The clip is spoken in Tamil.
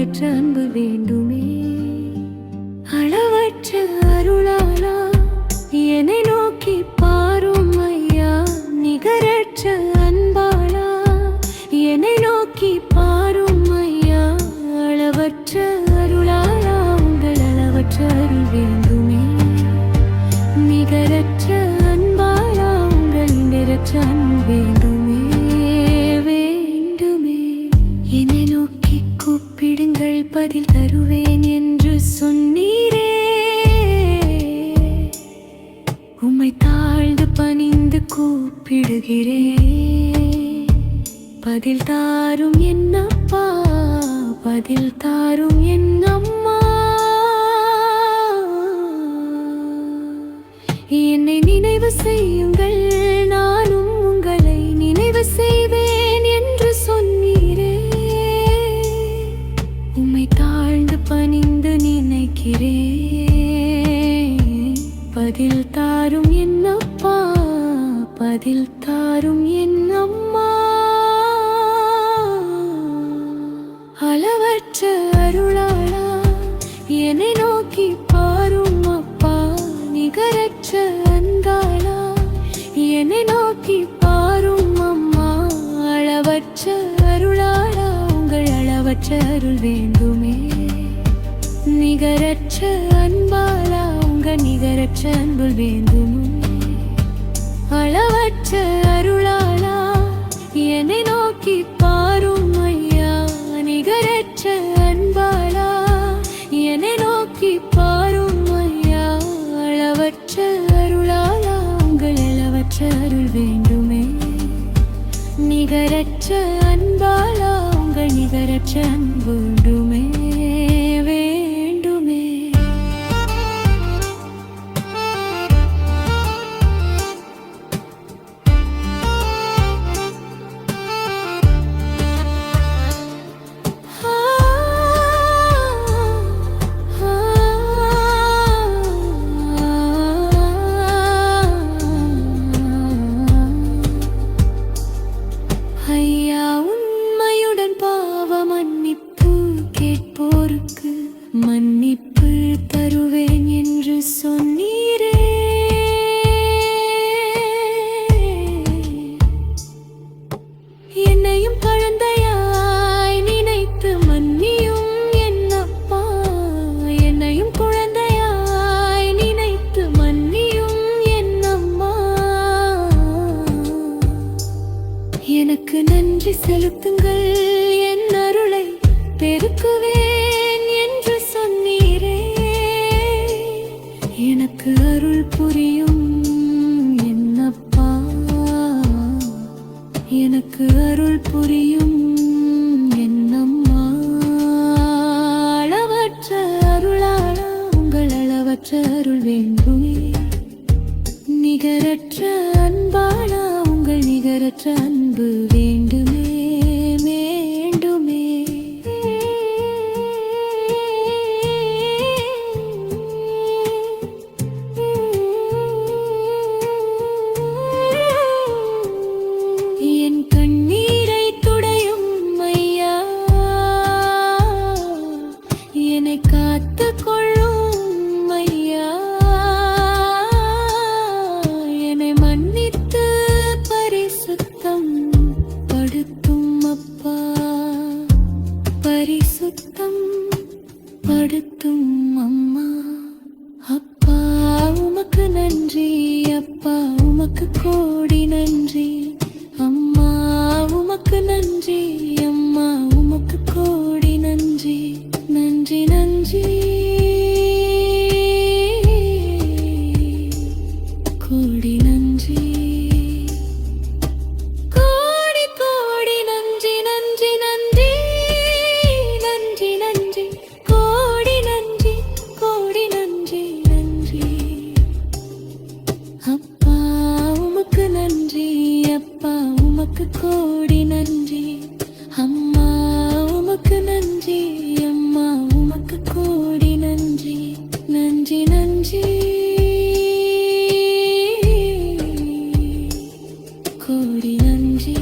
அளவற்ற அன்பு வேண்டுமே. அளவற்ற அருளாளா என்னை நோக்கி பாரும் ஐயா. நிகரற்ற அன்பாளா என்னை நோக்கி பாரும் ஐயா. அளவற்ற அருளாளா உங்கள் அளவற்ற அருள் வேண்டுமே. நிகரற்ற அன்பாளா உங்கள் நிகரற்ற அன்பு வேண்டுமே. வேண்டுமே. என்னை நோக்கி கூப்பிடுங்கள் பதில் தருவேன் என்று சொன்னீரே. உம்மை தாழ்ந்து பணிந்து கூப்பிடுகிறேன். பதில் தாரும் என்னப்பா, பதில் தாரும் என் அம்மா. என்னை நினைவு செய்யுங்கள், நானும் உங்களை நினைவு செய்வேன் என்று சொன்னீரே. உம்மை தாழ்ந்து பணிந்து நினைக்கிறேன். பதில் தாரும் என்னப்பா, பதில் தாரும் என் அம்மா. அளவற்ற அருளாளா என்னை நோக்கி பாரும் அப்பா. நிகரற்ற அன்பாளா என்னை நோக்கி பாரும் அம்மா. அளவற்ற அருளாளா உங்கள் அளவற்ற அருள் வேண்டுமே. நிகரற்ற அன்பாளா உங்கள் நிகரற்ற அன்பு வேண்டுமே. அளவற்ற அருளாளா என்னை நோக்கி பாரும் ஐயா. நிகரற்ற அன்பாளா என்னை நோக்கி பாரும் ஐயா. அளவற்ற அருளாளா உங்கள் அளவற்ற அருள் வேண்டுமே. நிகரற்ற அன்பாளா உங்கள் நிகரற்ற அன்பு வேண்டுமே. வேண்டுமே. ஐயா உண்மையுடன் பாவ மன்னிப்பு கேட்போருக்கு மன்னிப்பு தருவேன் என்று சொன்னீரே. என்னையும் குழந்தையாய் நினைத்து மன்னியும் என்னப்பா. என்னையும் குழந்தையாய் நினைத்து மன்னியும் என்னம்மா. எனக்கு நன்றி செலுத்துங்கள், என் அருளை பெருக்குவேன் என்று சொன்னீரே. எனக்கு அருள் புரியும் என்னப்பா. எனக்கு அருள் புரியும் என்னம்மா. அளவற்ற அருளாளா உங்கள் அளவற்ற அருள் வேண்டுமே. நிகரற்ற அன்பாளா உங்கள் நிகரற்ற அன்பு வேண்டுமே. வேண்டுமே. என் கண்ணீரை துடையும் ஐயா. என்னை காத்து கொள்ளும் ஐயா. என்னை மன்னித்து பரிசுத்தம் படுத்தும் அப்பா. பரிசுத்தம் படுத்தும் அம்மா. அப்பா உமக்கு நன்றி, அப்பா உமக்கு கோடி நன்றி. அம்மா உமக்கு நன்றி, அம்மா உமக்கு கோடி நன்றி. நன்றி நன்றி. கோடி நன்றி. கோடி கோடி நன்றி நன்றி நன்றி. நன்றி நன்றி. கோடி நன்றி. கோடி நன்றி நன்றி. அப்பா உமக்கு நன்றி, அப்பா உமக்கு கோடி நன்றி. அம்மா உமக்கு நன்றி, அம்மா உமக்கு கோடி நன்றி. நன்றி நன்றி. கோடி நன்றி.